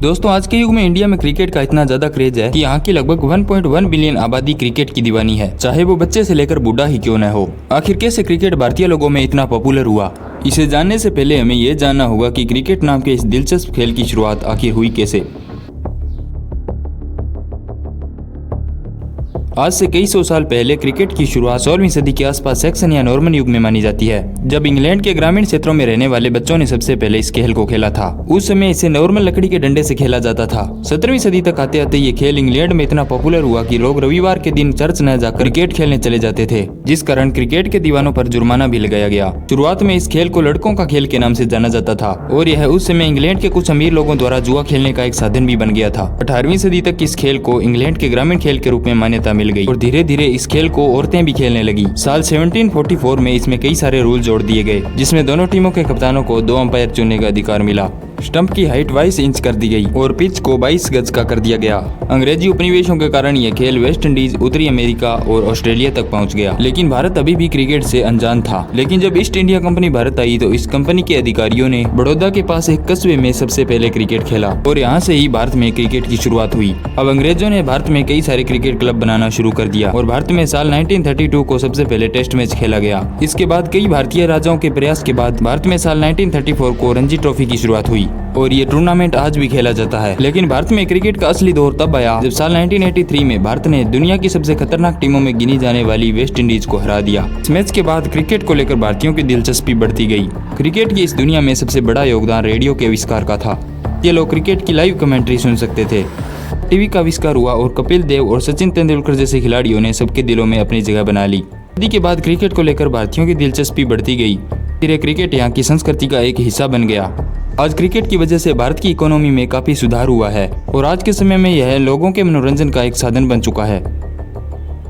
दोस्तों आज के युग में इंडिया में क्रिकेट का इतना ज्यादा क्रेज है कि यहाँ की लगभग 1.1 बिलियन आबादी क्रिकेट की दीवानी है, चाहे वो बच्चे से लेकर बूढ़ा ही क्यों न हो। आखिर कैसे क्रिकेट भारतीय लोगों में इतना पॉपुलर हुआ, इसे जानने से पहले हमें ये जानना होगा कि क्रिकेट नाम के इस दिलचस्प खेल की शुरुआत आखिर हुई कैसे। आज से कई सौ साल पहले क्रिकेट की शुरुआत 16वीं सदी के आसपास सैक्सन या नॉर्मन युग में मानी जाती है, जब इंग्लैंड के ग्रामीण क्षेत्रों में रहने वाले बच्चों ने सबसे पहले इस खेल को खेला था। उस समय इसे नॉर्मल लकड़ी के डंडे से खेला जाता था। 17वीं सदी तक आते आते ये खेल इंग्लैंड में इतना पॉपुलर हुआ कि लोग रविवार के दिन चर्च न जाकर क्रिकेट खेलने चले जाते थे, जिस कारण क्रिकेट के दीवानों पर जुर्माना भी लगाया गया। शुरुआत में इस खेल को लड़कों का खेल के नाम से जाना जाता था और यह उस समय इंग्लैंड के कुछ अमीर लोगों द्वारा जुआ खेलने का एक साधन भी बन गया था। 18वीं सदी तक इस खेल को इंग्लैंड के ग्रामीण खेल के रूप में मान्यता मिल गई और धीरे धीरे इस खेल को औरतें भी खेलने लगी। साल 1744 में इसमें कई सारे रूल जोड़ दिए गए, जिसमें दोनों टीमों के कप्तानों को 2 अंपायर चुनने का अधिकार मिला। स्टंप की हाइट 22 इंच कर दी गई और पिच को 22 गज का कर दिया गया। अंग्रेजी उपनिवेशों के कारण यह खेल वेस्ट इंडीज, उत्तरी अमेरिका और ऑस्ट्रेलिया तक पहुंच गया, लेकिन भारत अभी भी क्रिकेट से अनजान था। लेकिन जब ईस्ट इंडिया कंपनी भारत आई तो इस कंपनी के अधिकारियों ने बड़ौदा के पास एक कस्बे में सबसे पहले क्रिकेट खेला और यहाँ से ही भारत में क्रिकेट की शुरुआत हुई। अब अंग्रेजों ने भारत में कई सारे क्रिकेट क्लब बनाना शुरू कर दिया और भारत में साल 1932 को सबसे पहले टेस्ट मैच खेला गया। इसके बाद कई भारतीय राजाओं के प्रयास के बाद भारत में साल 1934 को रणजी ट्रॉफी की शुरुआत हुई और ये टूर्नामेंट आज भी खेला जाता है। लेकिन भारत में क्रिकेट का असली दौर तब आया जब साल 1983 में भारत ने दुनिया की सबसे खतरनाक टीमों में गिनी जाने वाली वेस्ट इंडीज को हरा दिया। इस मैच के बाद क्रिकेट को लेकर भारतीयों की दिलचस्पी बढ़ती गई। क्रिकेट की इस दुनिया में सबसे बड़ा योगदान रेडियो के आविष्कार का था। ये लोग क्रिकेट की लाइव कमेंट्री सुन सकते थे। टीवी का आविष्कार हुआ और कपिल देव और सचिन तेंदुलकर जैसे खिलाड़ियों ने सबके दिलों में अपनी जगह बना ली। शादी के बाद क्रिकेट को लेकर भारतीयों की दिलचस्पी बढ़ती गई। धीरे क्रिकेट यहाँ की संस्कृति का एक हिस्सा बन गया। आज क्रिकेट की वजह से भारत की इकोनॉमी में काफी सुधार हुआ है और आज के समय में यह लोगों के मनोरंजन का एक साधन बन चुका है।